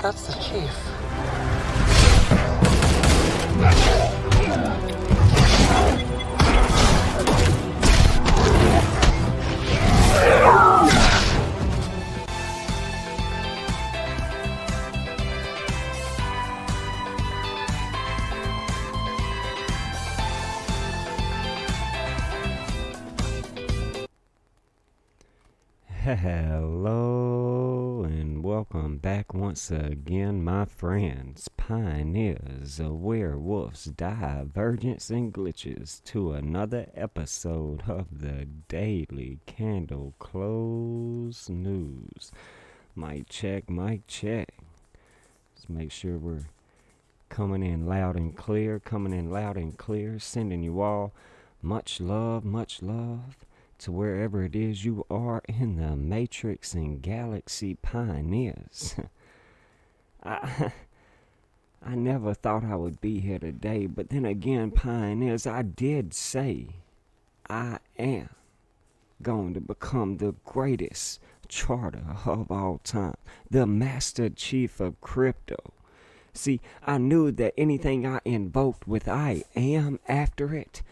That's the chief. Hello and welcome back once again, my friends, pioneers of werewolves, divergence, and glitches, to another episode of the Daily Candle Close News. Mic check. Let's make sure we're coming in loud and clear, sending you all much love to wherever it is you are in the matrix and galaxy, pioneers. I never thought I would be here today, but then again, pioneers, I did say I am going to become the greatest charter of all time, the Master Chief of Crypto. See, I knew that anything I invoked with I am after it,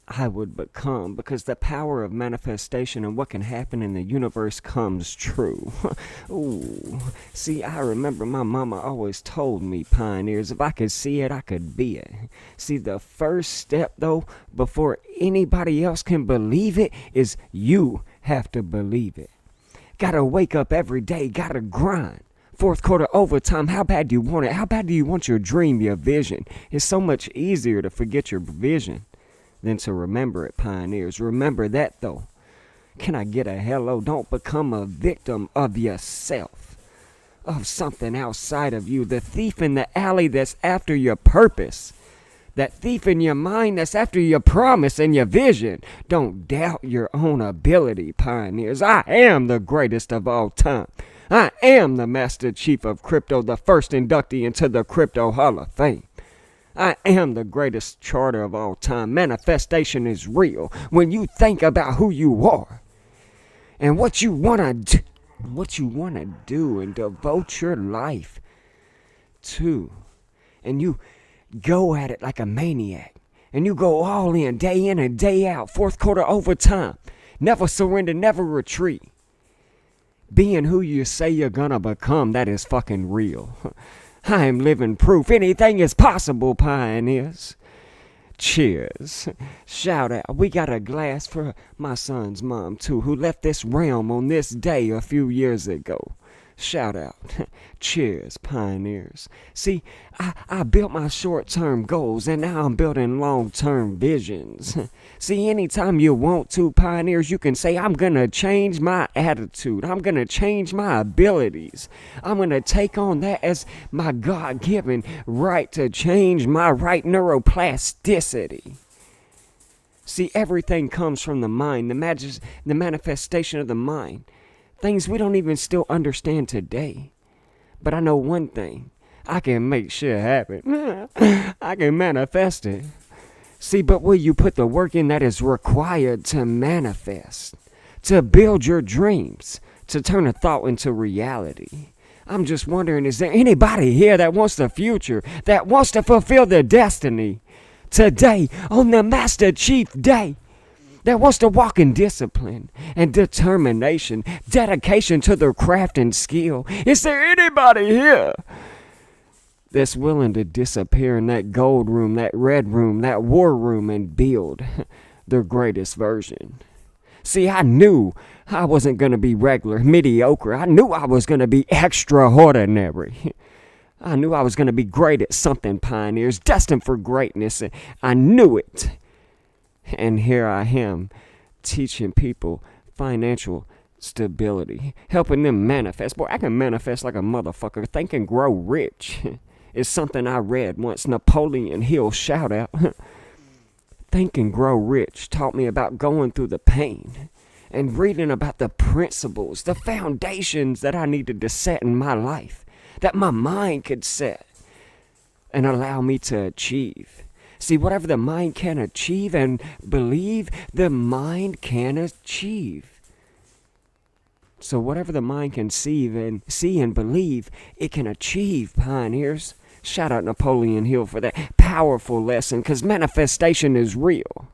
I would become, because the power of manifestation and what can happen in the universe comes true. Ooh. See, I remember my mama always told me, pioneers, if I could see it, I could be it. See, the first step, though, before anybody else can believe it, is you have to believe it. Gotta wake up every day, gotta grind. Fourth quarter overtime, how bad do you want it? How bad do you want your dream, your vision? It's so much easier to forget your vision than to remember it, pioneers. Remember that, though. Can I get a hello? Don't become a victim of yourself, of something outside of you. The thief in the alley that's after your purpose. That thief in your mind that's after your promise and your vision. Don't doubt your own ability, pioneers. I am the greatest of all time. I am the Master Chief of Crypto, the first inductee into the Crypto Hall of Fame. I am the greatest charter of all time. Manifestation is real when you think about who you are and what you want to do and devote your life to. And you go at it like a maniac. And you go all in and day out. Fourth quarter overtime. Never surrender, never retreat. Being who you say you're gonna become, that is fucking real. I am living proof. Anything is possible, pioneers. Cheers. Shout out. We got a glass for my son's mom, too, who left this realm on this day a few years ago. Shout out. Cheers, pioneers. See, I built my short-term goals, and now I'm building long-term visions. See, anytime you want to, pioneers, you can say, I'm going to change my attitude. I'm going to change my abilities. I'm going to take on that as my God-given right to change my right neuroplasticity. See, everything comes from the mind, the manifestation of the mind. Things we don't even still understand today. But I know one thing. I can make shit happen. I can manifest it. See, but will you put the work in that is required to manifest? To build your dreams? To turn a thought into reality? I'm just wondering, is there anybody here that wants the future? That wants to fulfill their destiny? Today, on the Master Chief Day? That wants to walk in discipline and determination, dedication to their craft and skill. Is there anybody here that's willing to disappear in that gold room, that red room, that war room, and build their greatest version? See, I knew I wasn't going to be regular, mediocre. I knew I was going to be extraordinary. I knew I was going to be great at something, pioneers, destined for greatness. I knew it. And here I am, teaching people financial stability, helping them manifest. Boy, I can manifest like a motherfucker. Think and Grow Rich is something I read once. Napoleon Hill, shout out. Think and Grow Rich taught me about going through the pain and reading about the principles, the foundations that I needed to set in my life, that my mind could set and allow me to achieve. See, whatever the mind can achieve and believe, the mind can achieve. So whatever the mind can see and believe, it can achieve, pioneers. Shout out Napoleon Hill for that powerful lesson, because manifestation is real.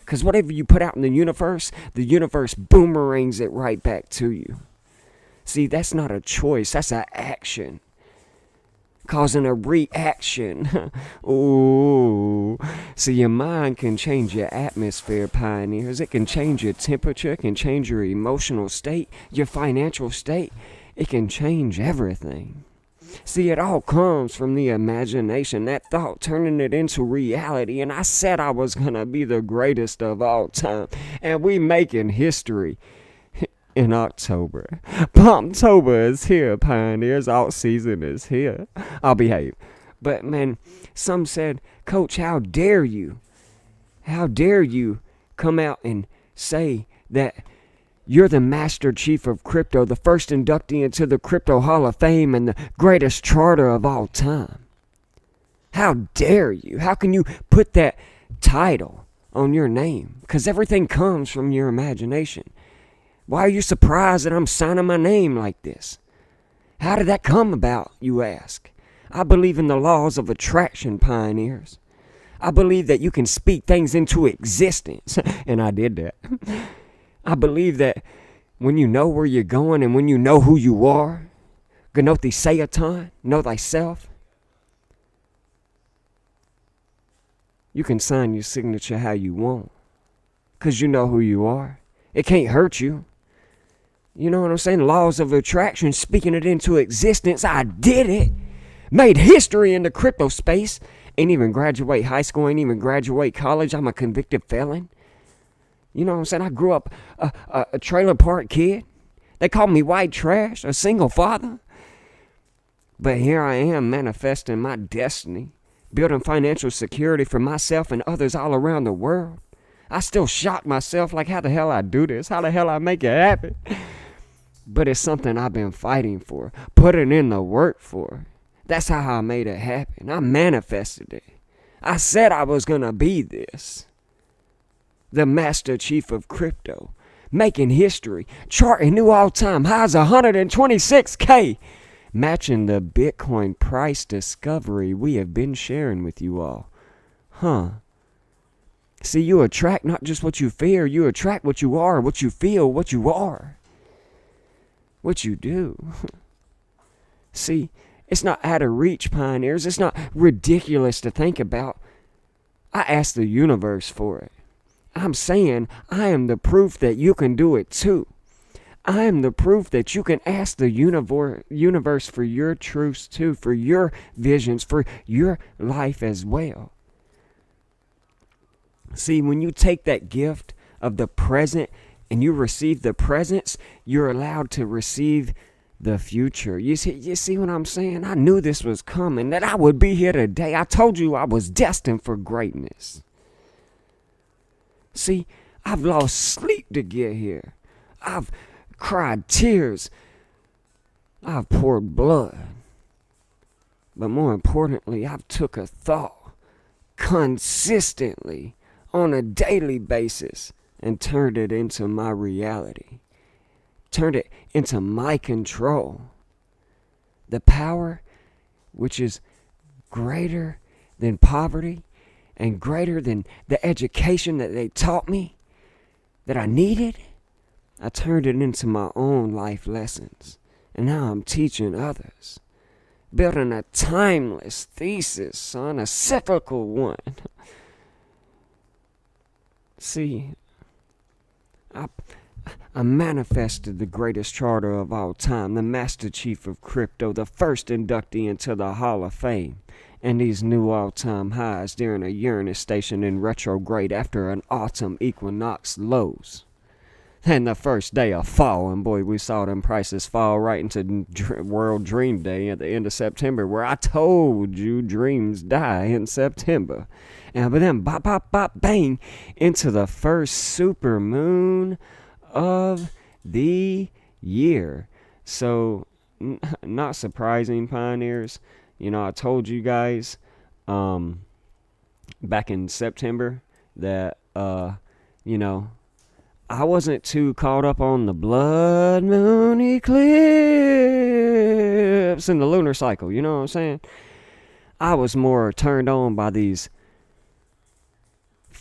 Because whatever you put out in the universe boomerangs it right back to you. See, that's not a choice, that's an action. Causing a reaction. Ooh. So your mind can change your atmosphere, pioneers. It can change your temperature, it can change your emotional state, your financial state. It can change everything. See, it all comes from the imagination, that thought, turning it into reality. And I said I was gonna be the greatest of all time. And we making history in October. Pumptober is here, pioneers. Alt season is here. I'll behave. But man, some said, Coach, how dare you? How dare you come out and say that you're the Master Chief of Crypto, the first inductee into the Crypto Hall of Fame, and the greatest charter of all time? How dare you? How can you put that title on your name? Because everything comes from your imagination. Why are you surprised that I'm signing my name like this? How did that come about, you ask? I believe in the laws of attraction, pioneers. I believe that you can speak things into existence, and I did that. I believe that when you know where you're going and when you know who you are, Gnoti Seaton, know thyself, you can sign your signature how you want, because you know who you are. It can't hurt you. You know what I'm saying? Laws of attraction, speaking it into existence. I did it. Made history in the crypto space. Ain't even graduate high school, ain't even graduate college. I'm a convicted felon. You know what I'm saying? I grew up a trailer park kid. They called me white trash, a single father. But here I am manifesting my destiny, building financial security for myself and others all around the world. I still shock myself like, how the hell I do this? How the hell I make it happen? But it's something I've been fighting for, putting in the work for. That's how I made it happen. I manifested it. I said I was going to be this. The Master Chief of Crypto. Making history. Charting new all-time highs, 126K. Matching the Bitcoin price discovery we have been sharing with you all. See, you attract not just what you fear. You attract what you are, what you feel, what you are. What you do. See, it's not out of reach, pioneers. It's not ridiculous to think about. I asked the universe for it. I'm saying I am the proof that you can do it too. I am the proof that you can ask the universe for your truths too, for your visions, for your life as well. See, when you take that gift of the present and you receive the presents, you're allowed to receive the future. You see what I'm saying? I knew this was coming, that I would be here today. I told you I was destined for greatness. See, I've lost sleep to get here. I've cried tears. I've poured blood. But more importantly, I've took a thought consistently on a daily basis and turned it into my reality. Turned it into my control. The power which is greater than poverty and greater than the education that they taught me that I needed, I turned it into my own life lessons. And now I'm teaching others. Building a timeless thesis, son, a cyclical one. See, I manifested the greatest charter of all time, the Master Chief of Crypto, the first inductee into the Hall of Fame, and these new all-time highs during a Uranus station in retrograde after an autumn equinox lows. And the first day of fall, and boy, we saw them prices fall right into World Dream Day at the end of September, where I told you dreams die in September. And but then, bop, bop, bop, bang, into the first super moon of the year. So, not surprising, pioneers. You know, I told you guys back in September that, you know, I wasn't too caught up on the blood moon eclipse and the lunar cycle, you know what I'm saying? I was more turned on by these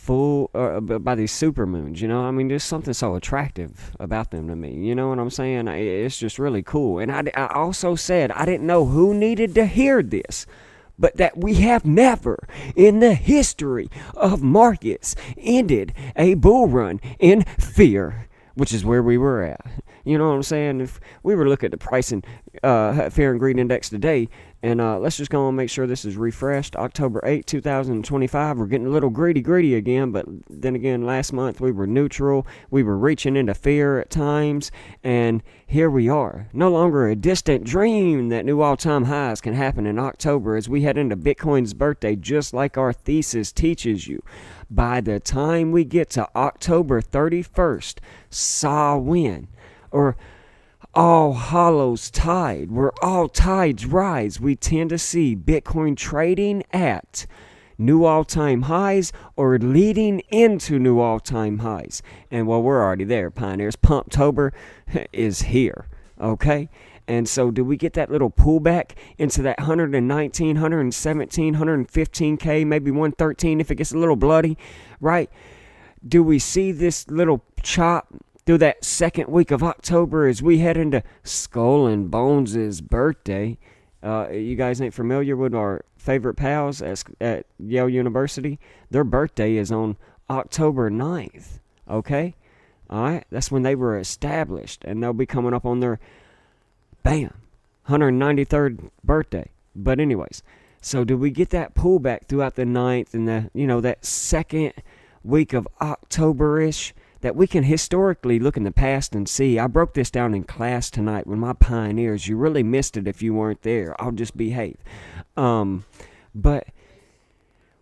by these super moons, you know. I mean, there's something so attractive about them to me, you know what I'm saying? It's just really cool. And I also said I didn't know who needed to hear this, but that we have never in the history of markets ended a bull run in fear, which is where we were at. You know what I'm saying? If we were looking at the pricing fear and greed index today, and let's just go and make sure this is refreshed. October 8, 2025. We're getting a little greedy again, but then again, last month we were neutral. We were reaching into fear at times, and here we are. No longer a distant dream that new all-time highs can happen in October as we head into Bitcoin's birthday, just like our thesis teaches you. By the time we get to October 31st, saw when, or All Hallows Tide, where all tides rise, we tend to see Bitcoin trading at new all-time highs or leading into new all-time highs. And well, we're already there, pioneers. Pumptober is here, okay? And so do we get that little pullback into that 119, 117, 115K, maybe 113 if it gets a little bloody, right? Do we see this little chop through that second week of October as we head into Skull and Bones' birthday? You guys ain't familiar with our favorite pals at Yale University? Their birthday is on October 9th, okay? All right, that's when they were established, and they'll be coming up on their, bam, 193rd birthday. But anyways, so do we get that pullback throughout the 9th and that second week of October-ish that we can historically look in the past and see? I broke this down in class tonight with my pioneers. You really missed it if you weren't there. I'll just behave. But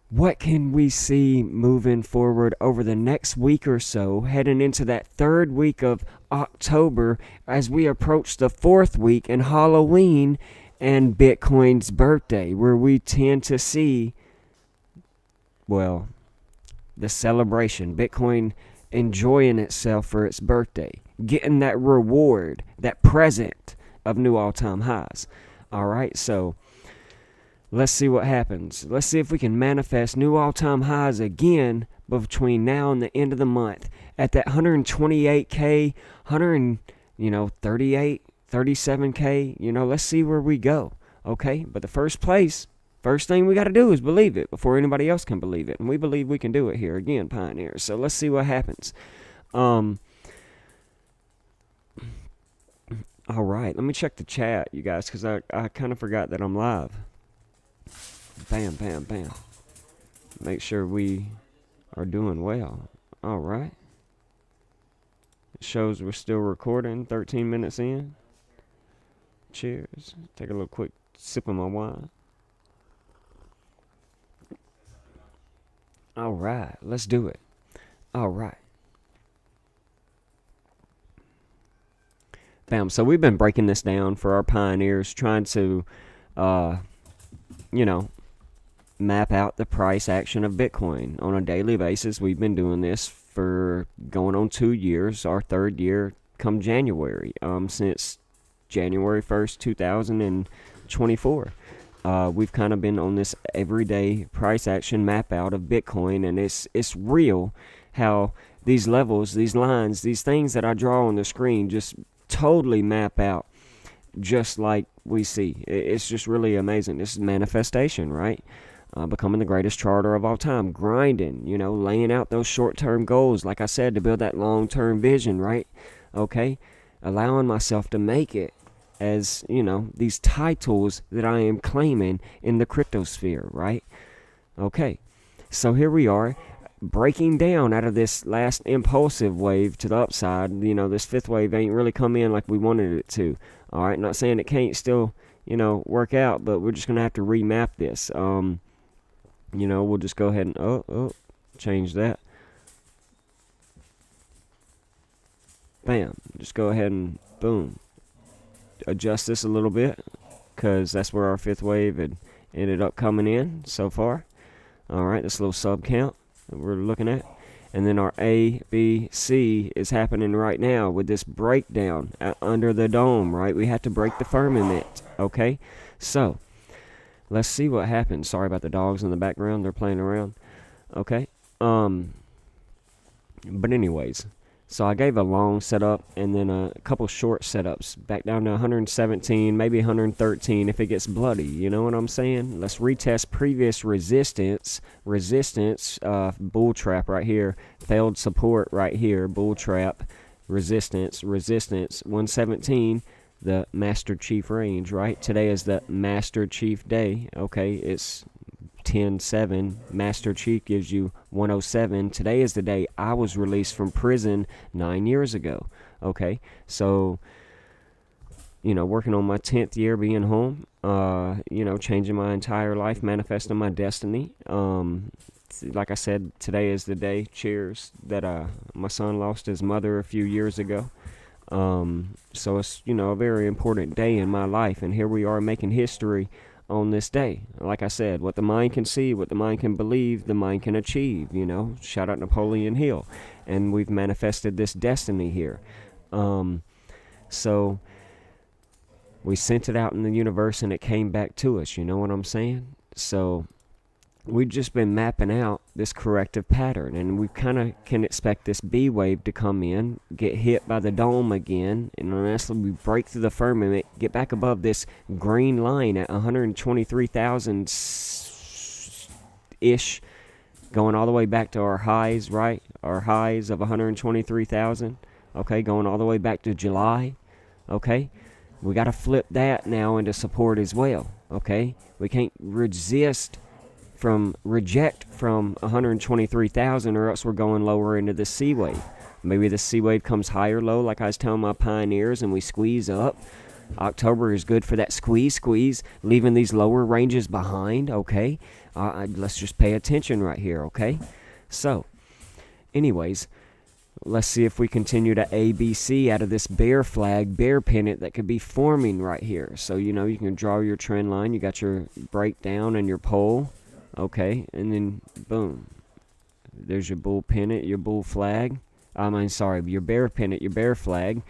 what can we see moving forward over the next week or so, heading into that third week of October as we approach the fourth week and Halloween and Bitcoin's birthday, where we tend to see, well, the celebration, Bitcoin enjoying itself for its birthday, getting that reward, that present of new all-time highs. All right, so let's see what happens. Let's see if we can manifest new all-time highs again between now and the end of the month at that 128K, 38, 37K. Let's see where we go, okay? But the first thing we got to do is believe it before anybody else can believe it. And we believe we can do it here again, pioneers. So let's see what happens. All right, let me check the chat, you guys, because I kind of forgot that I'm live. Bam, bam, bam. Make sure we are doing well. All right. It shows we're still recording, 13 minutes in. Cheers. Take a little quick sip of my wine. All right, let's do it. All right. Bam. So we've been breaking this down for our pioneers, trying to, map out the price action of Bitcoin on a daily basis. We've been doing this for going on 2 years, our third year come January, since January 1st, 2024. We've kind of been on this everyday price action map out of Bitcoin, and it's real how these levels, these lines, these things that I draw on the screen just totally map out just like we see. It's just really amazing. This is manifestation, right? Becoming the greatest charter of all time, grinding, laying out those short-term goals, like I said, to build that long-term vision, right? Okay? Allowing myself to make it as, these titles that I am claiming in the cryptosphere, right? Okay, so here we are, breaking down out of this last impulsive wave to the upside. This fifth wave ain't really come in like we wanted it to. All right, not saying it can't still, work out, but we're just going to have to remap this. We'll just go ahead and, change that. Bam, just go ahead and boom. Adjust this a little bit, because that's where our fifth wave had ended up coming in so far. All right, this little sub count that we're looking at. And then our A, B, C is happening right now with this breakdown under the dome, right? We have to break the firmament, okay? So, let's see what happens. Sorry about the dogs in the background. They're playing around, okay? But anyways, so I gave a long setup and then a couple short setups. Back down to 117, maybe 113 if it gets bloody. You know what I'm saying? Let's retest previous resistance. Bull trap right here. Failed support right here. Bull trap. Resistance. 117. The Master Chief range, right? Today is the Master Chief day. Okay, it's 10-7. Master Chief gives you 107. Today is the day I was released from prison 9 years ago. Okay, so, working on my 10th year being home, changing my entire life, manifesting my destiny. Like I said, today is the day, cheers, that my son lost his mother a few years ago. So it's, a very important day in my life, and here we are making history on this day. Like I said, what the mind can see, what the mind can believe, the mind can achieve, shout out Napoleon Hill. And we've manifested this destiny here. So we sent it out in the universe and it came back to us, you know what I'm saying? So we've just been mapping out this corrective pattern, and we kind of can expect this B wave to come in, get hit by the dome again, and unless we break through the firmament, get back above this green line at 123,000-ish, going all the way back to our highs, right? Our highs of 123,000, okay, going all the way back to July, okay? We got to flip that now into support as well, okay? We can't reject from 123,000, or else we're going lower into the C wave. Maybe the C wave comes higher low, like I was telling my pioneers, and we squeeze up. October is good for that squeeze, leaving these lower ranges behind, okay? Let's just pay attention right here, okay? So, anyways, let's see if we continue to ABC out of this bear flag, bear pennant that could be forming right here. So, you can draw your trend line. You got your breakdown and your pole. Okay, and then boom, there's your bull pennant, your bull flag. Your bear pennant, your bear flag,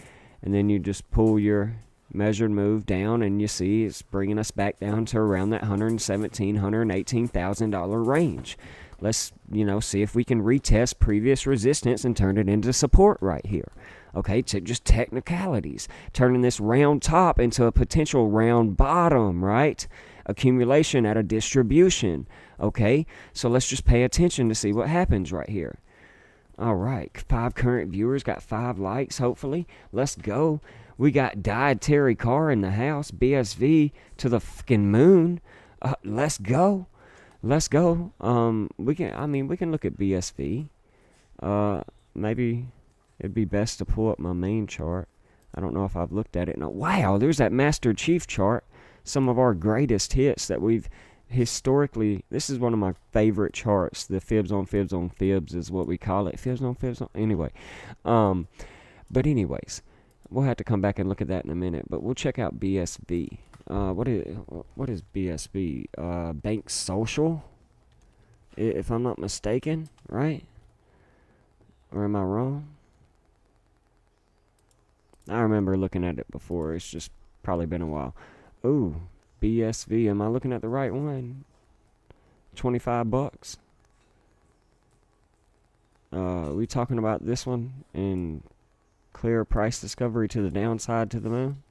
and then you just pull your measured move down, and you see it's bringing us back down to around that $118,000 range. Let's see if we can retest previous resistance and turn it into support right here. Okay, just technicalities, turning this round top into a potential round bottom, right? Accumulation at a distribution. Okay, so let's just pay attention to see what happens right here. All right, 5 current viewers, got 5 likes, hopefully. Let's go. We got Dietary Car in the house, BSV to the fucking moon. Let's go. We can look at BSV. Maybe it'd be best to pull up my main chart. I don't know if I've looked at it. No. Wow, there's that Master Chief chart. Some of our greatest hits that we've historically, this is one of my favorite charts. The fibs on fibs is what we call it. Fibs on. Anyway, but anyways, we'll have to come back and look at that in a minute. But we'll check out BSV. What is BSV? Bank Social, if I'm not mistaken, right? Or am I wrong? I remember looking at it before. It's just probably been a while. Ooh, BSV. Am I looking at the right one? $25. We talking about this one in clear price discovery to the downside to the moon?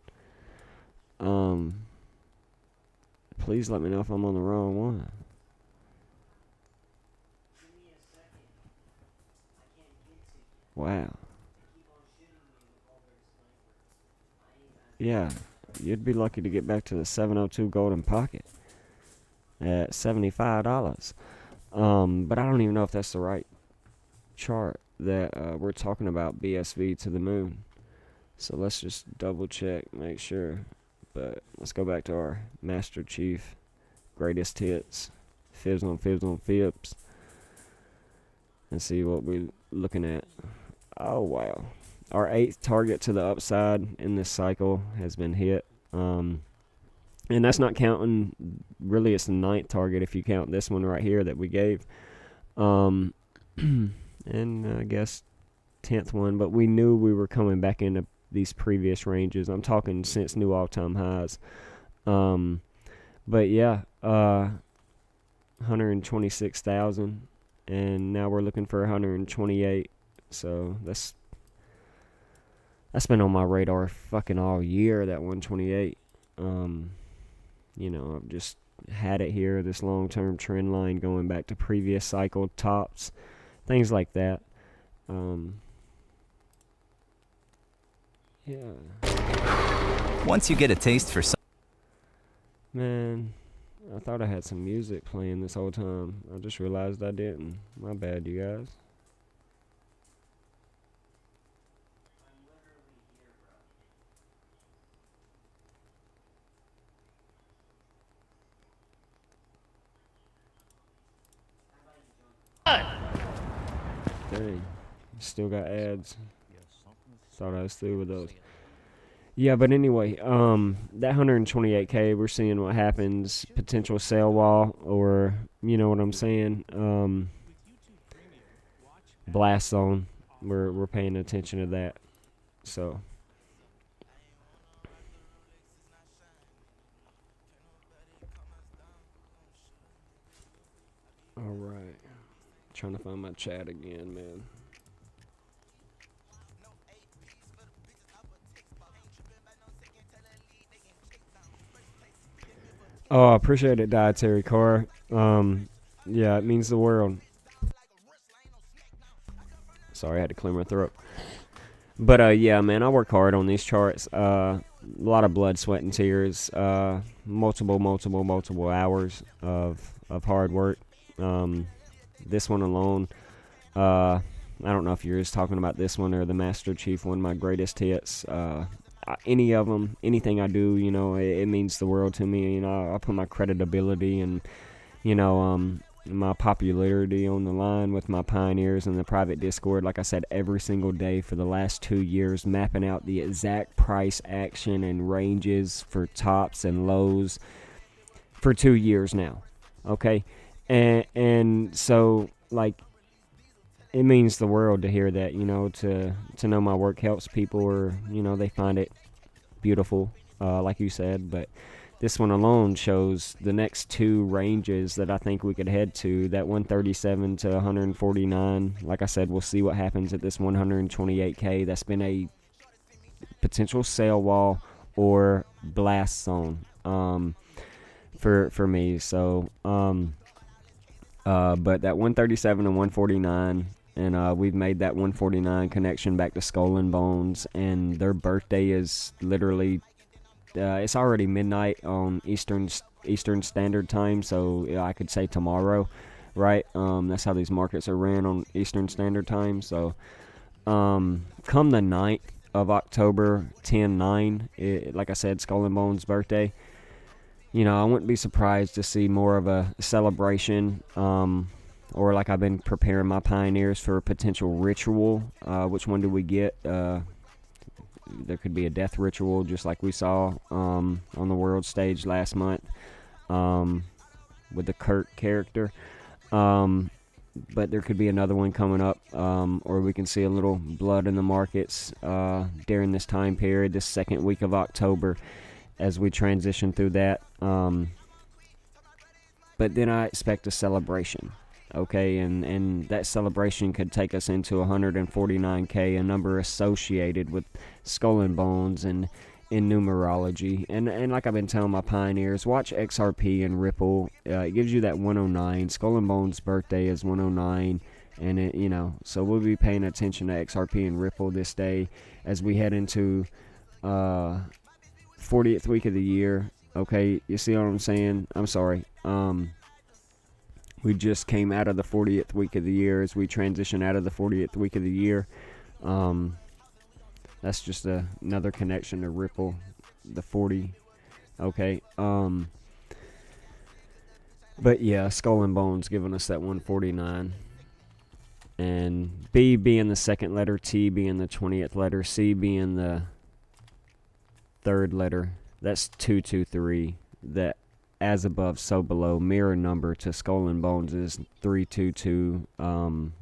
Please let me know if I'm on the wrong one. Wow. Yeah, you'd be lucky to get back to the 702 golden pocket at $75. But I don't even know if that's the right chart that we're talking about, BSV to the moon. So let's just double check, make sure. But let's go back to our Master Chief greatest hits, fibs on fibs, and see what we're looking at. Oh, wow. Our 8th target to the upside in this cycle has been hit. And that's not counting, really it's the 9th target if you count this one right here that we gave. And and I guess 10th one, but we knew we were coming back into these previous ranges. I'm talking since new all-time highs. But yeah, 126,000, and now we're looking for 128. So that's been on my radar fucking all year, that 128. I've just had it here, this long-term trend line going back to previous cycle tops, things like that. Yeah. Once you get a taste for some... Man, I thought I had some music playing this whole time. I just realized I didn't. My bad, you guys. Dang, still got ads. Thought I was through with those. Yeah, but anyway, that 128K, we're seeing what happens. Potential sell wall, or you know what I'm saying. Blast zone. We're paying attention to that. So. All right. Trying to find my chat again, man. Oh, I appreciate it, Dietary Car. Yeah, it means the world. Sorry, I had to clear my throat. But yeah, man, I work hard on these charts. A lot of blood, sweat, and tears. Multiple hours of hard work. This one alone. I don't know if you're just talking about this one or the Master Chief one, my greatest hits. Any of them, anything I do, it means the world to me. I put my credibility and, my popularity on the line with my pioneers in the private Discord. Like I said, every single day for the last 2 years, mapping out the exact price action and ranges for tops and lows for 2 years now. Okay. And so, like, it means the world to hear that, to know my work helps people, or, they find it beautiful, like you said. But this one alone shows the next two ranges that I think we could head to, that 137 to 149. Like I said, we'll see what happens at this 128K. That's been a potential sale wall or blast zone for me. So, but that 137 and 149, and we've made that 149 connection back to Skull and Bones, and their birthday is literally, it's already midnight on Eastern Standard Time, so I could say tomorrow, right? That's how these markets are ran on Eastern Standard Time. So, come the 9th of October, 10/9, like I said, Skull and Bones' birthday. I wouldn't be surprised to see more of a celebration, or like I've been preparing my pioneers for a potential ritual. Which one do we get? There could be a death ritual, just like we saw on the world stage last month with the Kirk character. But there could be another one coming up, or we can see a little blood in the markets during this time period, this second week of October, as we transition through that. But then I expect a celebration, okay? And that celebration could take us into 149K, a number associated with Skull and Bones and in numerology. And like I've been telling my pioneers, watch XRP and Ripple. It gives you that 109. Skull and Bones' birthday is 109. And, so we'll be paying attention to XRP and Ripple this day as we head into 40th week of the year. Okay, you see what I'm saying? I'm sorry. We just came out of the 40th week of the year. As we transition out of the 40th week of the year, that's just another connection to Ripple, the 40. Okay. But yeah, Skull and Bones giving us that 149. And B being the second letter, T being the 20th letter, C being the third letter. That's 223. That as above, so below mirror number to Skull and Bones' 322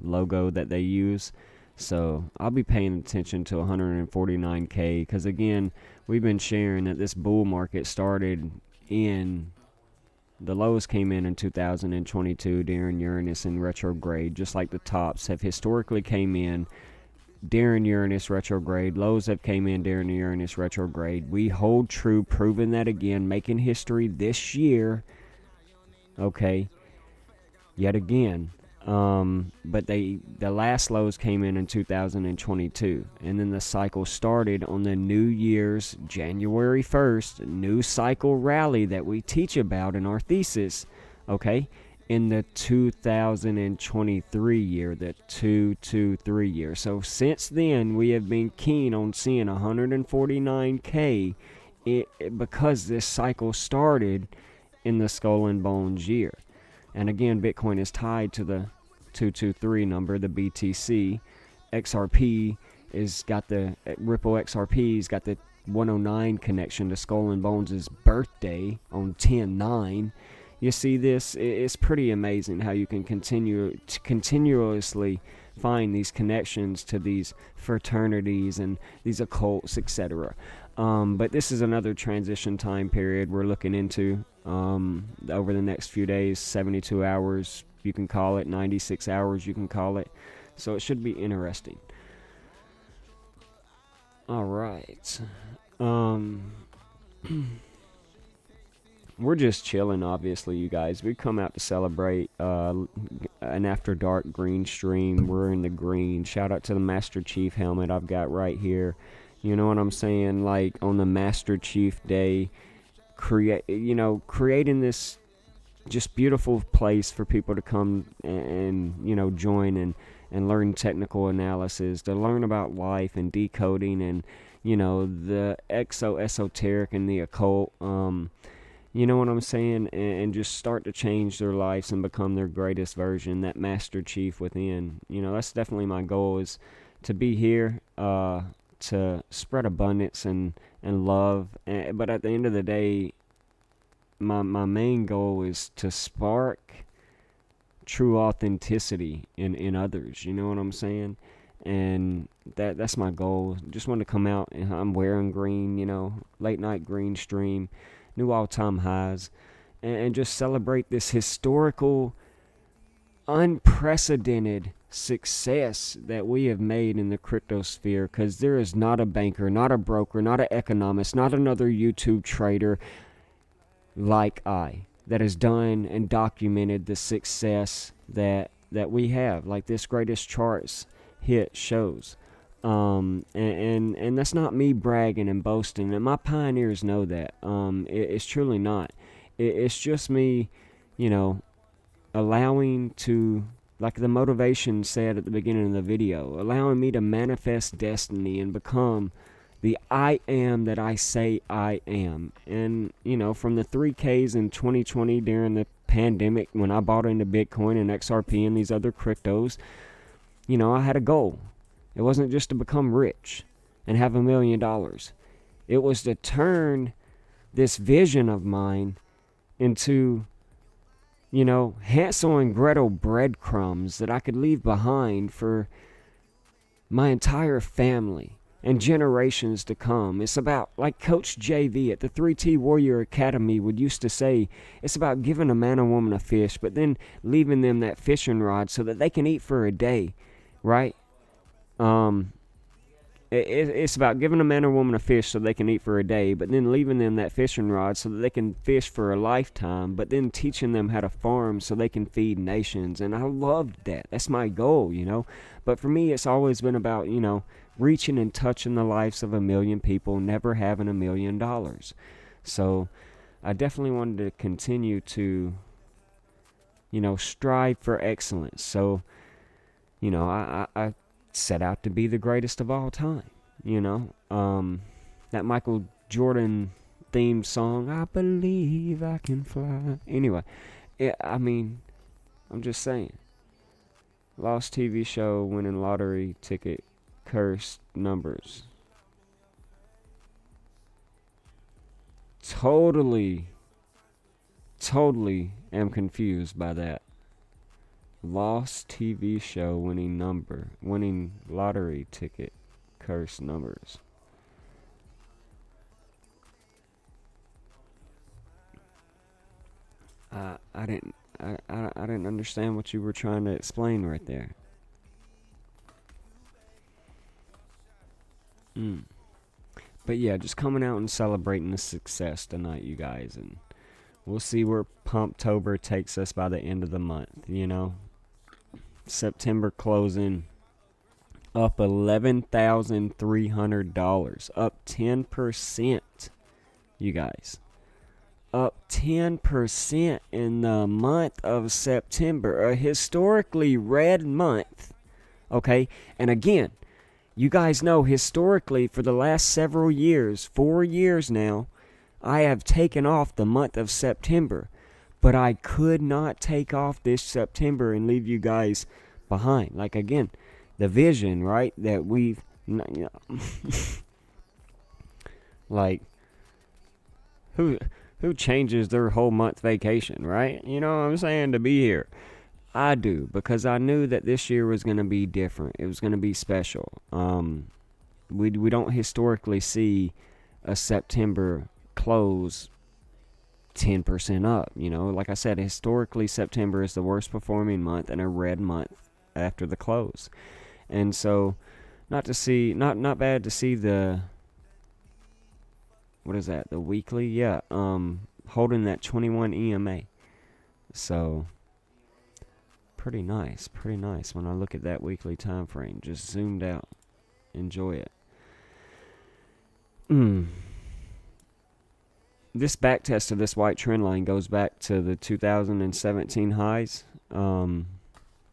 logo that they use. So I'll be paying attention to 149K because, again, we've been sharing that this bull market started in, the lows came in 2022 during Uranus in retrograde, just like the tops have historically came in during Uranus retrograde. Lows have came in during the Uranus retrograde. We hold true, proving that again, making history this year. Okay, yet again. But the last lows came in 2022, and then the cycle started on the New Year's January 1st, new cycle rally that we teach about in our thesis, okay, in the 2023 year, the 223 year. So since then, we have been keen on seeing 149K because this cycle started in the Skull and Bones year. And again, Bitcoin is tied to the 223 number, the BTC. XRP is got the Ripple XRP's got the 109 connection to Skull and Bones' birthday on 10/9. You see this? It's pretty amazing how you can continuously find these connections to these fraternities and these occults, etc. But this is another transition time period we're looking into over the next few days. 72 hours, you can call it. 96 hours, you can call it. So it should be interesting. All right. We're just chilling, obviously, you guys. We come out to celebrate an After Dark green stream. We're in the green. Shout out to the Master Chief helmet I've got right here. You know what I'm saying? Like, on the Master Chief Day, creating this just beautiful place for people to come and join and learn technical analysis, to learn about life and decoding and, the esoteric and the occult. You know what I'm saying? And just start to change their lives and become their greatest version, that Master Chief within. That's definitely my goal, is to be here, to spread abundance and love. But at the end of the day, my main goal is to spark true authenticity in others. You know what I'm saying? And that's my goal. Just want to come out, and I'm wearing green, late night green stream, new all-time highs, and just celebrate this historical, unprecedented success that we have made in the crypto sphere, because there is not a banker, not a broker, not an economist, not another YouTube trader like I that has done and documented the success that we have, like this greatest charts hit shows. And that's not me bragging and boasting, and my pioneers know that. It's truly not. It's just me, allowing to, like the motivation said at the beginning of the video, allowing me to manifest destiny and become the I am that I say I am. And, from the 3Ks in 2020 during the pandemic, when I bought into Bitcoin and XRP and these other cryptos, I had a goal. It wasn't just to become rich and have $1 million. It was to turn this vision of mine into, Hansel and Gretel breadcrumbs that I could leave behind for my entire family and generations to come. It's about, like Coach JV at the 3T Warrior Academy would used to say, it's about giving a man or woman a fish, but then leaving them that fishing rod so that they can eat for a day, right? It's about giving a man or woman a fish so they can eat for a day, but then leaving them that fishing rod so that they can fish for a lifetime, but then teaching them how to farm so they can feed nations. And I loved that. That's my goal, But for me, it's always been about, reaching and touching the lives of 1 million people, never having $1 million. So I definitely wanted to continue to, strive for excellence. So, I set out to be the greatest of all time. That Michael Jordan theme song, I believe I can fly. Anyway, I'm just saying. Lost TV show, winning lottery ticket, cursed numbers. Totally totally am confused by that. Lost TV show winning lottery ticket, cursed numbers. I didn't understand what you were trying to explain right there. But yeah, just coming out and celebrating the success tonight, you guys, and we'll see where Pumptober takes us by the end of the month. September closing up $11,300, up 10%, you guys. Up 10% in the month of September, a historically red month. Okay, and again, you guys know historically for the last several years, 4 years now, I have taken off the month of September, but I could not take off this September and leave you guys behind. Like, again, the vision, right, that we've, like, who changes their whole month vacation, right? You know what I'm saying? To be here. I do, because I knew that this year was going to be different. It was going to be special. We don't historically see a September close 10% up. Like I said, historically September is the worst performing month and a red month after the close. And so, not bad to see the, what is that? The weekly, yeah. Holding that 21 EMA. So, pretty nice when I look at that weekly time frame. Just zoomed out. Enjoy it. This back test of this white trend line goes back to the 2017 highs,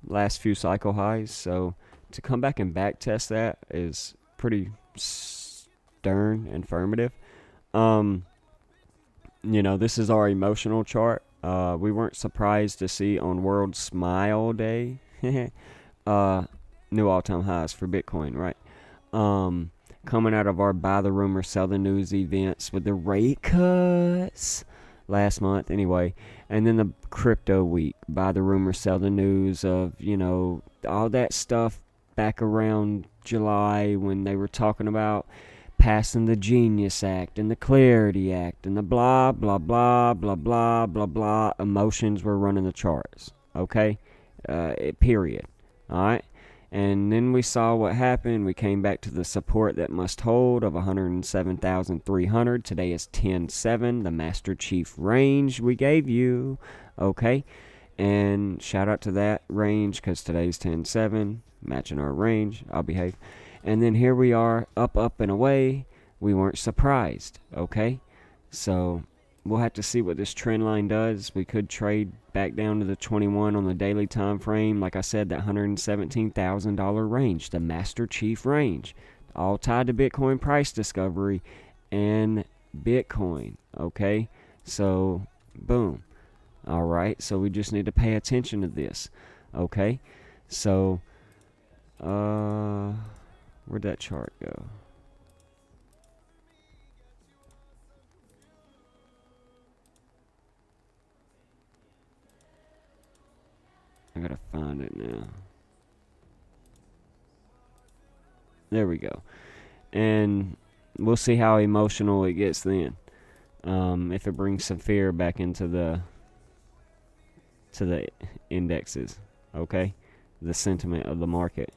last few cycle highs. So to come back and back test that is pretty stern, informative. This is our emotional chart. We weren't surprised to see on World Smile Day new all-time highs for Bitcoin, right? Coming out of our Buy the Rumor, Sell the News events with the rate cuts last month, anyway. And then the crypto week, Buy the Rumor, Sell the News of, all that stuff back around July when they were talking about passing the Genius Act and the Clarity Act and the blah, blah, blah, blah, blah, blah, blah. Emotions were running the charts, okay? Period. All right? And then we saw what happened. We came back to the support that must hold of 107,300. Today is 10.7, the Master Chief range we gave you, okay? And shout out to that range because today's 10.7, matching our range. I'll behave. And then here we are, up, and away. We weren't surprised, okay? So we'll have to see what this trend line does. We could trade back down to the 21 on the daily time frame. Like I said, that $117,000 range, the Master Chief range, all tied to Bitcoin price discovery and Bitcoin, okay? So, boom. All right, so we just need to pay attention to this, okay? So, where'd that chart go? I gotta find it now. There we go. And we'll see how emotional it gets then. If it brings some fear back into the indexes, okay? The sentiment of the market.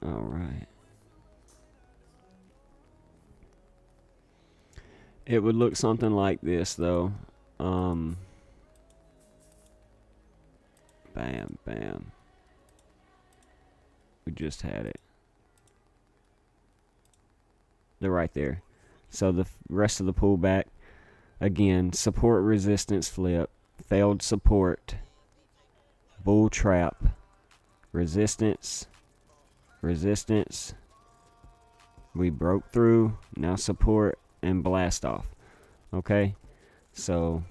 All right. It would look something like this, though. Bam, bam. We just had it. They're right there. So the rest of the pullback, again, support resistance flip, failed support, bull trap, resistance, resistance. We broke through, now support and blast off. Okay? So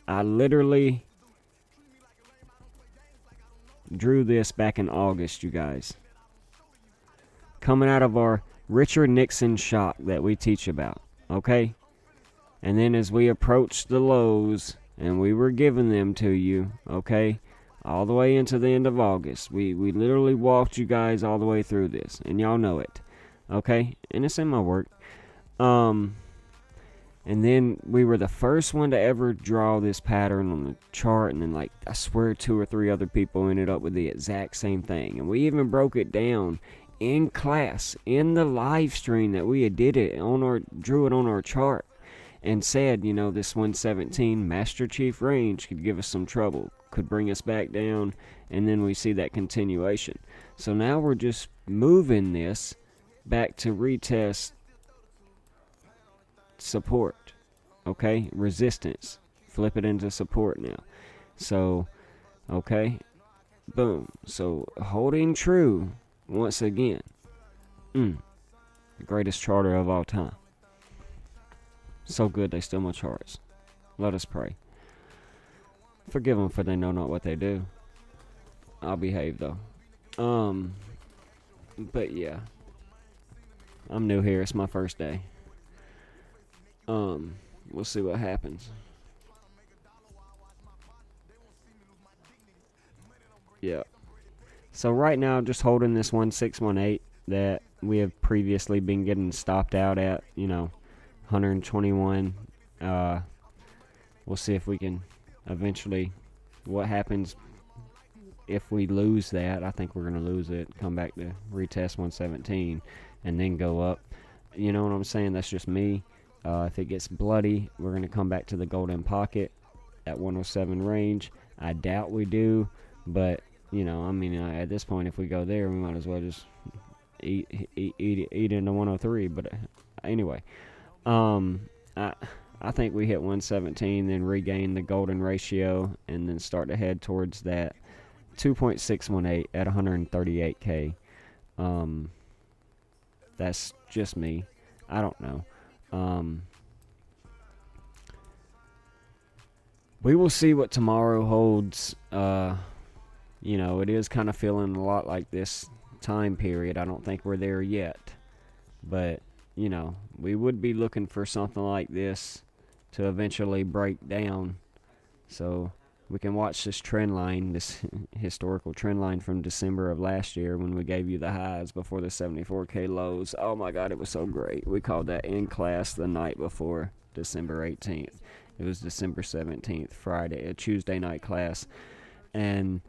I literally drew this back in August, you guys. Coming out of our Richard Nixon shock that we teach about, okay? And then as we approached the lows, and we were giving them to you, okay, all the way into the end of August. We literally walked you guys all the way through this, and y'all know it, okay? And it's in my work. And then we were the first one to ever draw this pattern on the chart, and then, like, I swear 2 or 3 other people ended up with the exact same thing. And we even broke it down in class, in the live stream that we had drew it on our chart, and said, you know, this 117 Master Chief range could give us some trouble, could bring us back down, and then we see that continuation. So now we're just moving this back to retest support, okay, resistance, flip it into support now. So, okay, boom. So holding true once again, the greatest charter of all time. So good they steal my charts. Let us pray. Forgive them, for they know not what they do. I'll behave though. But yeah, I'm new here. It's my first day. We'll see what happens. Yeah. So right now, I'm just holding this 1618 that we have previously been getting stopped out at, you know, 121. We'll see if we can eventually, what happens if we lose that. I think we're going to lose it, come back to retest 117, and then go up. You know what I'm saying? That's just me. If it gets bloody, we're going to come back to the golden pocket at 107 range. I doubt we do, but, you know, I mean, at this point, if we go there, we might as well just eat into 103. But anyway, I think we hit 117, then regain the golden ratio, and then start to head towards that 2.618 at 138K. That's just me. I don't know. We will see what tomorrow holds. You know, it is kind of feeling a lot like this time period. I don't think we're there yet, but you know, we would be looking for something like this to eventually break down, so we can watch this trend line, this historical trend line from December of last year when we gave you the highs before the 74K lows. Oh my God, it was so great. We called that in class the night before December 18th. It was December 17th, Friday, a Tuesday night class. And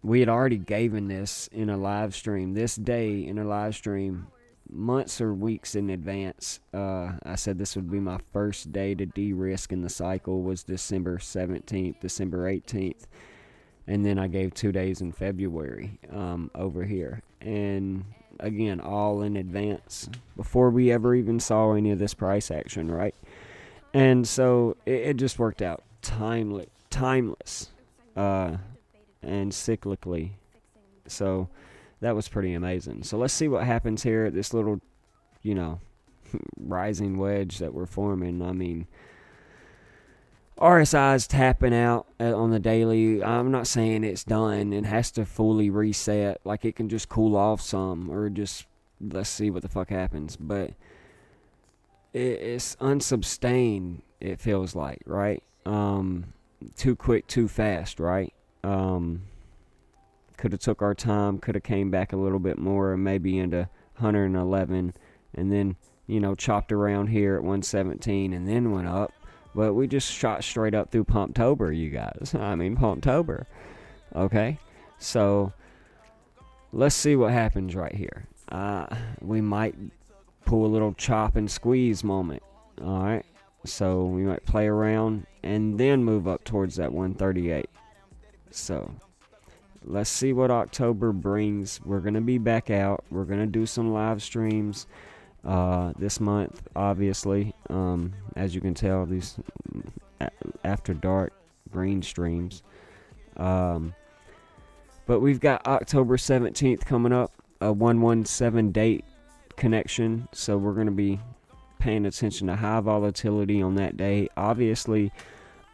we had already given this in a live stream, this day in a live stream, months or weeks in advance. I said this would be my first day to de-risk in the cycle was December 17th, December 18th. And then I gave 2 days in February over here. And again, all in advance before we ever even saw any of this price action, right? And so it just worked out timeless and cyclically. So that was pretty amazing. So let's see what happens here at this little, you know, rising wedge that we're forming. I mean, RSI's tapping out on the daily. I'm not saying it's done. It has to fully reset. Like, it can just cool off some, or just let's see what the fuck happens. But it's unsustained, it feels like, right? Too quick, too fast, right? Could have took our time, could have came back a little bit more, and maybe into 111, and then, you know, chopped around here at 117, and then went up. But we just shot straight up through Pumptober, you guys. I mean, Pumptober. Okay? So, let's see what happens right here. We might pull a little chop and squeeze moment. Alright? So, we might play around and then move up towards that 138. So, let's see what October brings. We're going to be back out. We're going to do some live streams this month, obviously. As you can tell, these after dark green streams. But we've got October 17th coming up, a 117 date connection. So we're going to be paying attention to high volatility on that day. Obviously,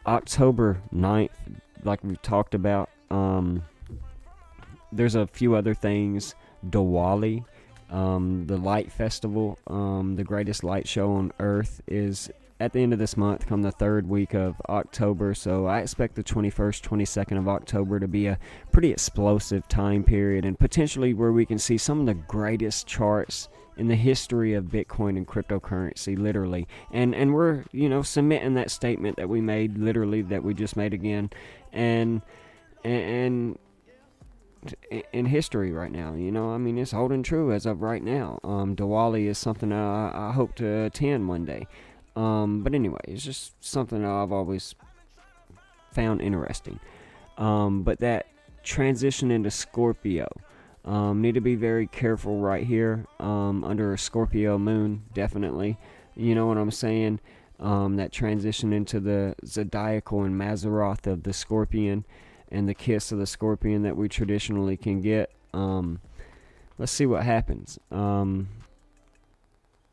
October 9th, like we've talked about, there's a few other things. Diwali, the light festival, the greatest light show on earth, is at the end of this month, come the third week of October. So I expect the 21st, 22nd of October to be a pretty explosive time period, and potentially where we can see some of the greatest charts in the history of Bitcoin and cryptocurrency, literally. And we're, submitting that statement that we made, literally, that we just made again, and in history right now. It's holding true as of right now. Diwali is something I hope to attend one day. But anyway, it's just something that I've always found interesting. But that transition into Scorpio, need to be very careful right here, under a Scorpio moon, definitely. You know what I'm saying? That transition into the zodiacal and Mazzaroth of the Scorpion, and the kiss of the Scorpion that we traditionally can get. Let's see what happens.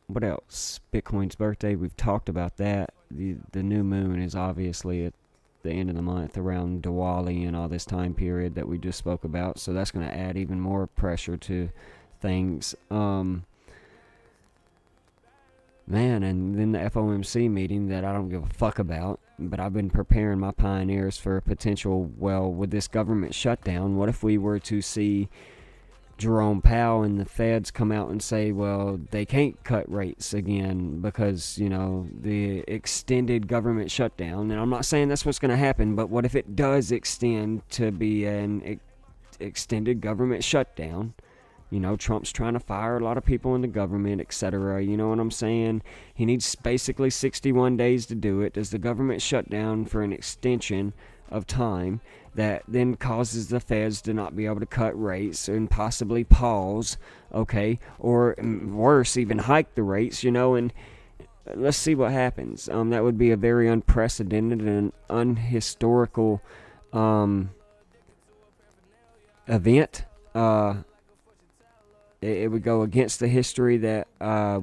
What else? Bitcoin's birthday, we've talked about that. The new moon is obviously at the end of the month, around Diwali and all this time period that we just spoke about, so that's going to add even more pressure to things. Man, and then the FOMC meeting that I don't give a fuck about, but I've been preparing my pioneers for a potential, with this government shutdown, what if we were to see Jerome Powell and the feds come out and say, well, they can't cut rates again because, the extended government shutdown. And I'm not saying that's what's going to happen, but what if it does extend to be an extended government shutdown? Trump's trying to fire a lot of people in the government, etc. You know what I'm saying? He needs basically 61 days to do it. Does the government shut down for an extension of time that then causes the feds to not be able to cut rates and possibly pause, okay? Or worse, even hike the rates, and let's see what happens. That would be a very unprecedented and unhistorical event. It would go against the history that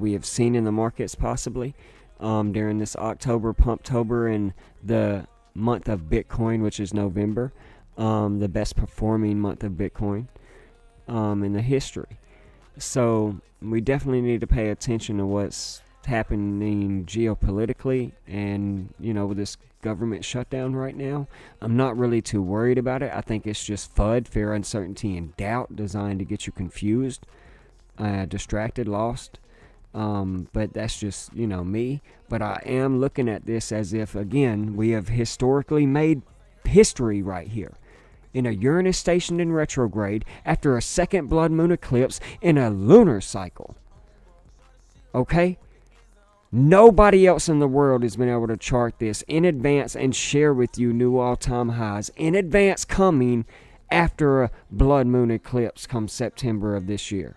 we have seen in the markets possibly during this October, Pumptober, and the month of Bitcoin, which is November, the best performing month of Bitcoin in the history. So we definitely need to pay attention to what's happening geopolitically, and with this government shutdown right now, I'm not really too worried about it. I think it's just FUD, fear, uncertainty, and doubt, designed to get you confused, distracted, lost. But that's just, me. But I am looking at this as if, again, we have historically made history right here. In a Uranus stationed in retrograde after a second blood moon eclipse in a lunar cycle. Okay? Nobody else in the world has been able to chart this in advance and share with you new all-time highs in advance, coming after a blood moon eclipse come September of this year.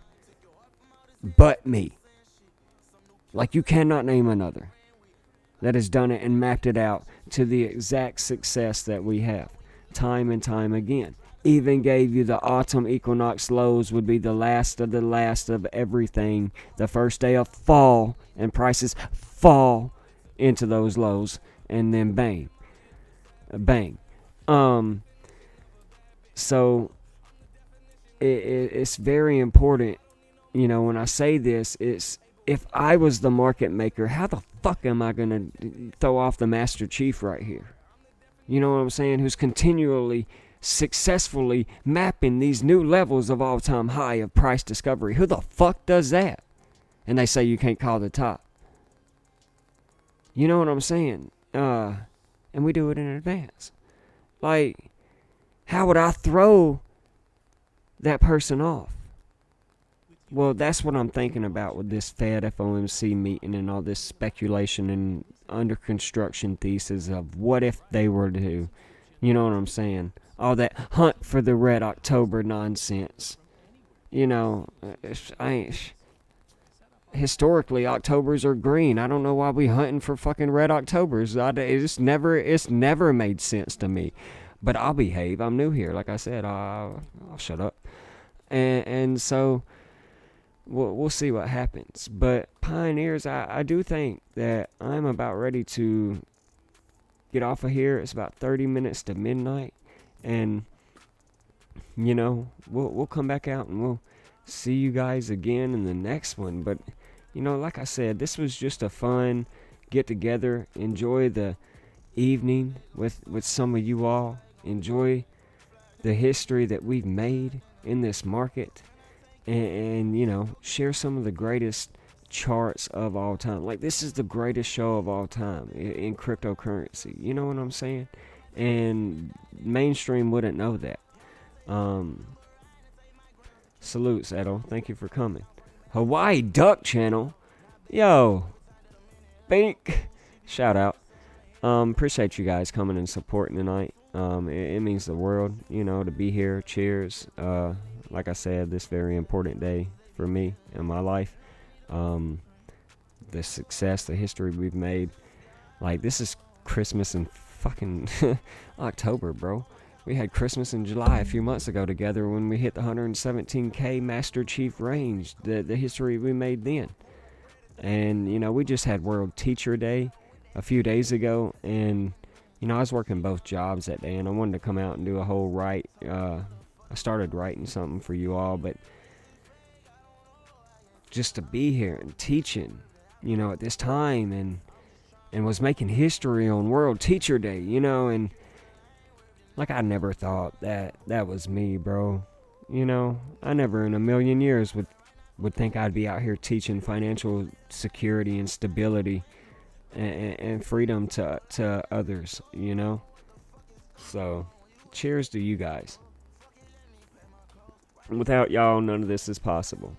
But me. Like, you cannot name another that has done it and mapped it out to the exact success that we have, time and time again. Even gave you the autumn equinox lows would be the last of everything. The first day of fall, and prices fall into those lows, and then bang. Bang. So it's very important, when I say this, it's, if I was the market maker, how the fuck am I going to throw off the Master Chief right here? You know what I'm saying? Who's continually, successfully mapping these new levels of all-time high of price discovery. Who the fuck does that? And they say you can't call the top. You know what I'm saying? And we do it in advance. Like, how would I throw that person off? Well, that's what I'm thinking about with this Fed FOMC meeting and all this speculation and under construction thesis of what if they were to, you know what I'm saying? All that hunt for the red October nonsense. Historically, Octobers are green. I don't know why we hunting for fucking red Octobers. It's never made sense to me. But I'll behave. I'm new here. Like I said, I'll shut up. And so we'll see what happens. But pioneers, I do think that I'm about ready to get off of here. It's about 30 minutes to midnight. And, we'll come back out and we'll see you guys again in the next one. But, like I said, this was just a fun get together, enjoy the evening with some of you all, enjoy the history that we've made in this market, and you know, share some of the greatest charts of all time. Like, this is the greatest show of all time in cryptocurrency. You know what I'm saying? And mainstream wouldn't know that. Salutes, Edo. Thank you for coming. Hawaii Duck Channel. Yo. Bink. Shout out. Appreciate you guys coming and supporting tonight. It means the world, you know, to be here. Cheers. Like I said, this very important day for me in my life. The success, the history we've made. Like, this is Christmas in fucking October, bro. We had Christmas in July a few months ago together when we hit the 117K Master Chief range. The history we made then. And, you know, we just had World Teacher Day a few days ago. And, you know, I was working both jobs that day, and I wanted to come out and do a whole write. I started writing something for you all, but just to be here and teaching, you know, at this time, and was making history on World Teacher Day, you know, and like, I never thought that was me, bro. You know, I never in a million years would think I'd be out here teaching financial security and stability and freedom to others, you know. So, cheers to you guys. Without y'all, none of this is possible.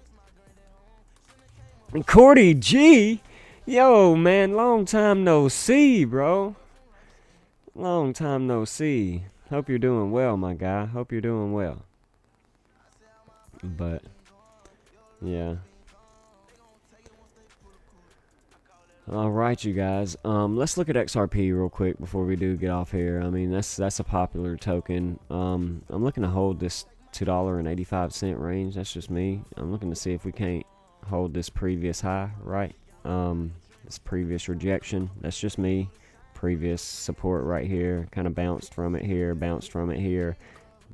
And Cordy G, yo, man, long time no see, bro. Long time no see. Hope you're doing well, my guy. Hope you're doing well. But, yeah. All right, you guys. Let's look at XRP real quick before we do get off here. I mean, that's a popular token. I'm looking to hold this $2.85 range. That's just me. I'm looking to see if we can't hold this previous high, right? This previous rejection. That's just me. Previous support right here, kind of bounced from it here,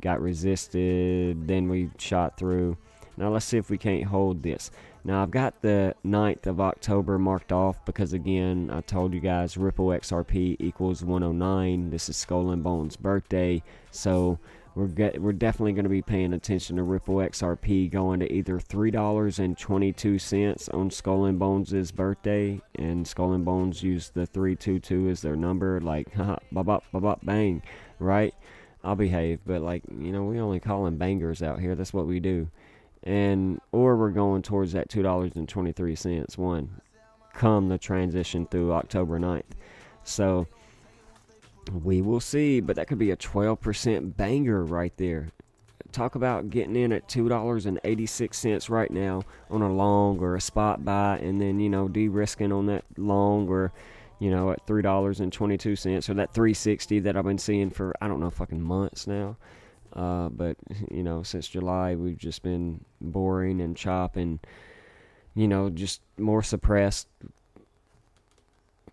got resisted, then we shot through. Now let's see if we can't hold this. Now I've got the 9th of October marked off because, again, I told you guys Ripple XRP equals 109. This is Skull and Bones' birthday, so we're definitely going to be paying attention to Ripple XRP going to either $3.22 on Skull and Bones' birthday, and Skull and Bones use the 322 as their number, like, haha, bop, bang, right? I'll behave, but, like, you know, we only call them bangers out here. That's what we do. And, or we're going towards that $2.23 one, come the transition through October 9th. So, we will see, but that could be a 12% banger right there. Talk about getting in at $2.86 right now on a long or a spot buy, and then, you know, de-risking on that long, or, you know, at $3.22 or that $3.60 that I've been seeing for, I don't know, fucking months now. But, you know, since July, we've just been boring and chopping, you know, just more suppressed.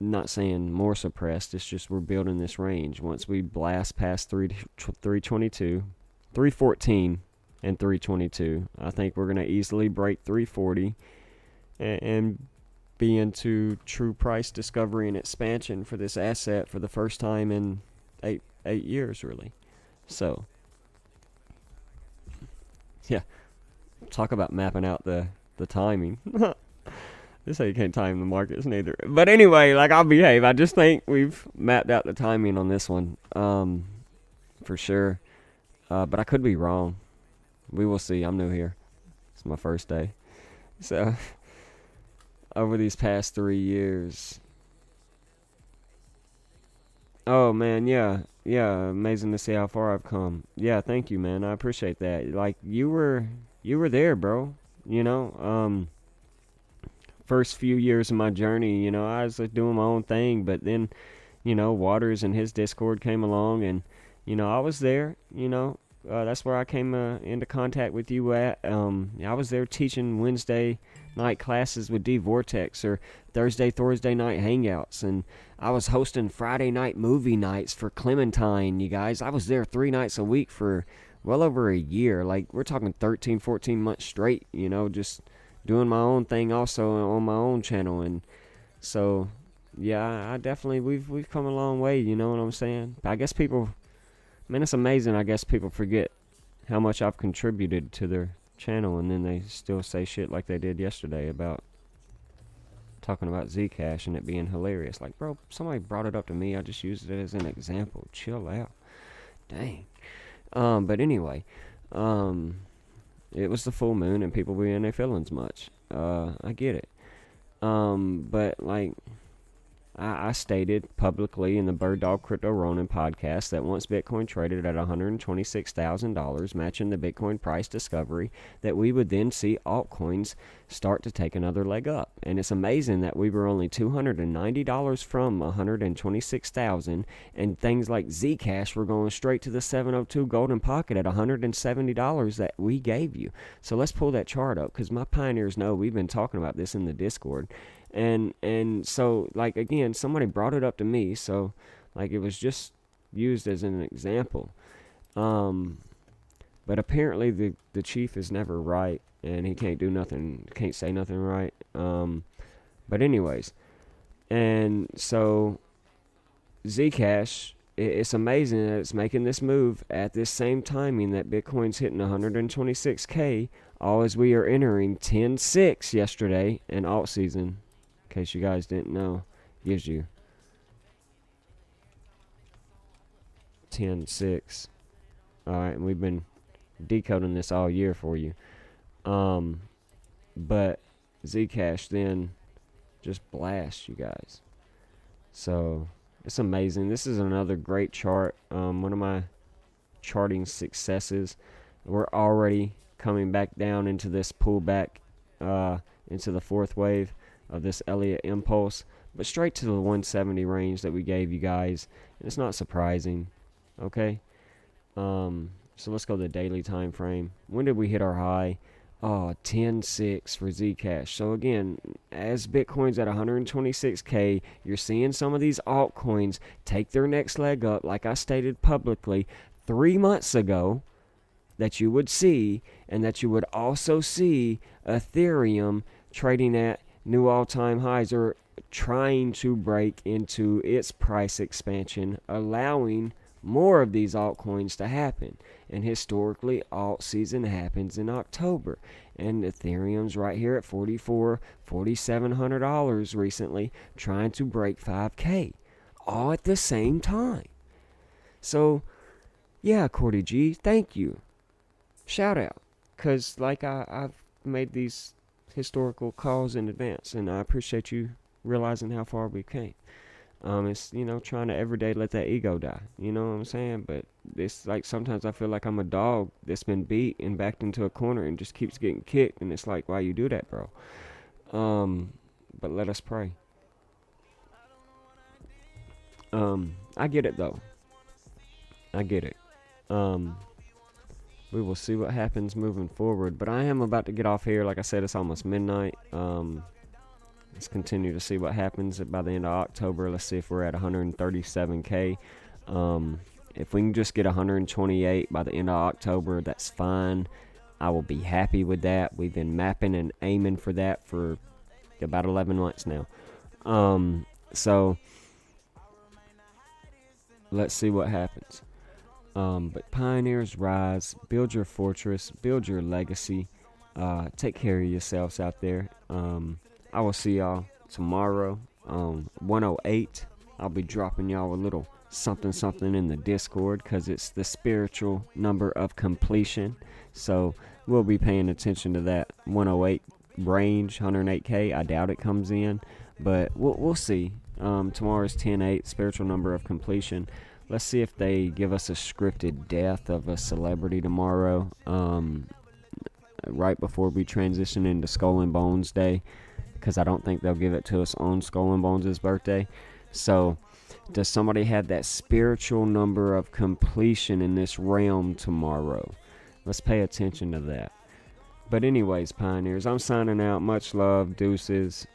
Not saying more suppressed, it's just we're building this range. Once we blast past 322, 314 and 322, I think we're going to easily break 340 and be into true price discovery and expansion for this asset for the first time in eight years, really. So, yeah, talk about mapping out the timing. This how you can't time the markets neither. But anyway, like, I'll behave. I just think we've mapped out the timing on this one, for sure. But I could be wrong. We will see. I'm new here. It's my first day. So, over these past 3 years. Oh, man, yeah. Yeah, amazing to see how far I've come. Yeah, thank you, man. I appreciate that. Like, you were there, bro. You know, first few years of my journey, you know, I was like doing my own thing, but then, you know, Waters and his Discord came along, and, you know, I was there, you know, that's where I came into contact with you at. I was there teaching Wednesday night classes with D Vortex, or Thursday night hangouts, and I was hosting Friday night movie nights for Clementine, you guys. I was there 3 nights a week for well over a year. Like, we're talking 13, 14 months straight, you know, just doing my own thing also on my own channel. And so, yeah, I definitely we've come a long way. You know what I'm saying? I guess people, man, it's amazing. I guess people forget how much I've contributed to their channel, and then they still say shit like they did yesterday about talking about Zcash and it being hilarious. Like, bro, somebody brought it up to me. I just used it as an example. Chill out. Dang. But anyway, it was the full moon and people were in their feelings much. I get it. But like, I stated publicly in the Bird Dog Crypto Ronin podcast that once Bitcoin traded at $126,000, matching the Bitcoin price discovery, that we would then see altcoins start to take another leg up. And it's amazing that we were only $290 from $126,000, and things like Zcash were going straight to the 702 golden pocket at $170 that we gave you. So let's pull that chart up, because my pioneers know we've been talking about this in the Discord. And so, like, again, somebody brought it up to me, so, like, it was just used as an example. But apparently the chief is never right, and he can't do nothing, can't say nothing right. But anyways, and so Zcash, it's amazing that it's making this move at this same timing that Bitcoin's hitting 126K, all as we are entering 10-6 yesterday in alt season. In case you guys didn't know, gives you 10-6. Alright, and we've been decoding this all year for you. But Zcash then just blasts you guys. So it's amazing. This is another great chart. One of my charting successes. We're already coming back down into this pullback, into the fourth wave of this Elliott impulse, but straight to the 170 range that we gave you guys. And it's not surprising. Okay. So let's go to the daily time frame. When did we hit our high? 10-6 for Zcash. So again, as Bitcoin's at 126K, you're seeing some of these altcoins take their next leg up, like I stated publicly 3 months ago, that you would see, and that you would also see Ethereum trading at new all-time highs, or trying to break into its price expansion, allowing more of these altcoins to happen. And historically, alt season happens in October, and Ethereum's right here at $4,700 recently, trying to break 5K, all at the same time. So yeah, Cordy G, thank you, shout out, because like I've made these historical calls in advance, and I appreciate you realizing how far we came. It's, you know, trying to every day let that ego die, you know what I'm saying? But it's like, sometimes I feel like I'm a dog that's been beat and backed into a corner and just keeps getting kicked, and it's like, why you do that, bro? But let us pray. I get it though, I get it. We will see what happens moving forward, but I am about to get off here. Like I said, it's almost midnight. Let's continue to see what happens by the end of October. Let's see if we're at 137K. If we can just get 128 by the end of October, that's fine. I will be happy with that. We've been mapping and aiming for that for about 11 months now. So let's see what happens. But pioneers rise, build your fortress, build your legacy. Take care of yourselves out there. I will see y'all tomorrow on 108. I'll be dropping y'all a little something in the Discord, because it's the spiritual number of completion. So we'll be paying attention to that 108 range, 108K. I doubt it comes in, but we'll see. Tomorrow's 10-8, spiritual number of completion. Let's see if they give us a scripted death of a celebrity tomorrow, right before we transition into Skull and Bones Day, because I don't think they'll give it to us on Skull and Bones' birthday. So does somebody have that spiritual number of completion in this realm tomorrow? Let's pay attention to that. But anyways, pioneers, I'm signing out. Much love, deuces.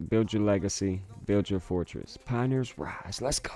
Build your legacy, build your fortress. Pioneers rise. Let's go.